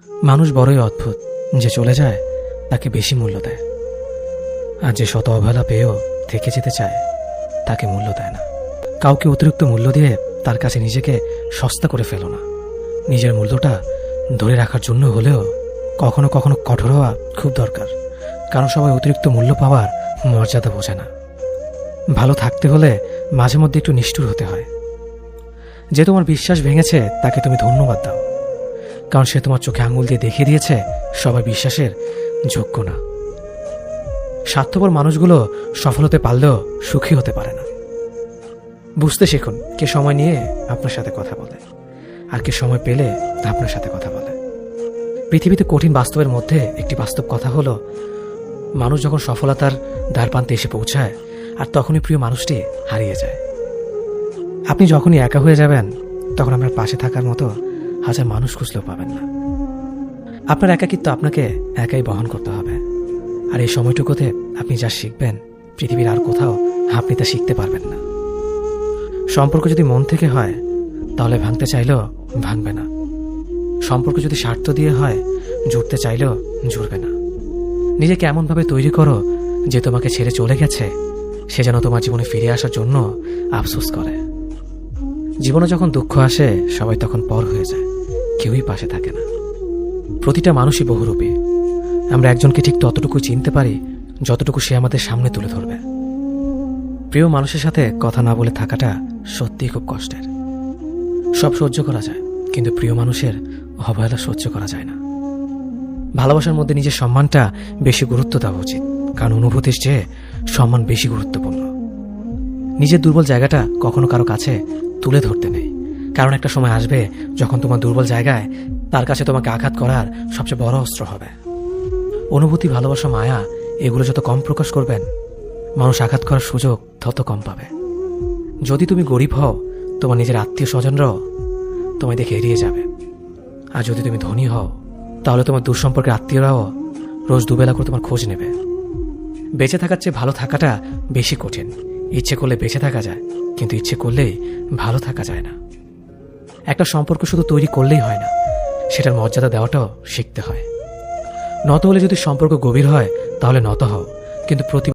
মানুষ বড়ই অদ্ভুত, যে চলে যায় তাকে বেশি মূল্য দেয়, আর যে শত অবহেলা পেয়েও থেকে যেতে চায় তাকে মূল্য দেয় না। কাউকে অতিরিক্ত মূল্য দিয়ে তার কাছে নিজেকে সস্তা করে ফেলো না। নিজের মূল্যটা ধরে রাখার জন্য হলেও কখনো কখনো কঠোর হওয়া খুব দরকার, কারণ সবাই অতিরিক্ত মূল্য পাওয়ার মর্যাদা বোঝে না। ভালো থাকতে হলে মাঝে মধ্যে একটু নিষ্ঠুর হতে হয়। যে তোমার বিশ্বাস ভেঙেছে তাকে তুমি ধন্যবাদ দাও, কারণ সে তোমার চোখে আঙুল দিয়ে দেখিয়ে দিয়েছে সবাই বিশ্বাসের যোগ্য না। স্বার্থপর মানুষগুলো সফল হতে পারলেও সুখী হতে পারে না। বুঝতে শিখুন কে সময় নিয়ে আপনার সাথে কথা বলে, আর কে সময় পেলে আপনার সাথে কথা বলে। পৃথিবীতে কঠিন বাস্তবের মধ্যে একটি বাস্তব কথা হলো, মানুষ যখন সফলতার দ্বারপ্রান্তে এসে পৌঁছায় আর তখনই প্রিয় মানুষটি হারিয়ে যায়। আপনি যখনই একা হয়ে যাবেন তখন আপনার পাশে থাকার মতো হাজার মানুষ খুঁজলেও পাবেন না। আপনার একাকিত্ব আপনাকে একাই বহন করতে হবে, আর এই সময়টুকুতে আপনি যা শিখবেন পৃথিবীর আর কোথাও আপনি তা শিখতে পারবেন না। সম্পর্ক যদি মন থেকে হয় তাহলে ভাঙতে চাইলেও ভাঙবে না। সম্পর্ক যদি স্বার্থ দিয়ে হয় জুড়তে চাইলেও জুড়বে না। নিজেকে এমনভাবে তৈরি করো যে তোমাকে ছেড়ে চলে গেছে সে যেন তোমার জীবনে ফিরে আসার জন্য আফসোস করে। জীবনে যখন দুঃখ আসে সবাই তখন পর হয়ে যায়, কেউই পাশে থাকে না। প্রতিটা মানুষই বহুরূপী। আমরা একজনকে ঠিক ততটুকু চিনতে পারি যতটুকু সে আমাদের সামনে তুলে ধরবে। প্রিয় মানুষের সাথে কথা না বলে থাকাটা সত্যিই খুব কষ্টের। সব সহ্য করা যায়, কিন্তু প্রিয় মানুষের অবহেলা সহ্য করা যায় না। ভালোবাসার মধ্যে নিজের সম্মানটা বেশি গুরুত্ব দেওয়া উচিত, কারণ অনুভূতির চেয়ে সম্মান বেশি গুরুত্বপূর্ণ। নিজের দুর্বল জায়গাটা কখনো কারো কাছে তুলে ধরতে নেই, কারণ একটা সময় আসবে যখন তোমার দুর্বল জায়গায় তার কাছে তোমাকে আঘাত করার সবচেয়ে বড় অস্ত্র হবে। অনুভূতি, ভালোবাসা, মায়া এগুলো যত কম প্রকাশ করবেন মানুষ আঘাত করার সুযোগ তত কম পাবে। যদি তুমি গরিব হও তোমার নিজের আত্মীয় স্বজনরাও তোমায় দেখে এড়িয়ে যাবে, আর যদি তুমি ধনী হও তাহলে তোমার দুঃসম্পর্কের আত্মীয়রাও রোজ দুবেলা করে তোমার খোঁজ নেবে। বেঁচে থাকার চেয়ে ভালো থাকাটা বেশি কঠিন। ইচ্ছে করলে বেঁচে থাকা যায়, কিন্তু ইচ্ছে করলেই ভালো থাকা যায় না। একটা সম্পর্ক শুধু তৈরি করলেই হয় না, সেটার মর্যাদা দেওয়াটাও শিখতে হয়। নত হলে যদি সম্পর্ক গভীর হয় তাহলে নত হও, কিন্তু প্রতি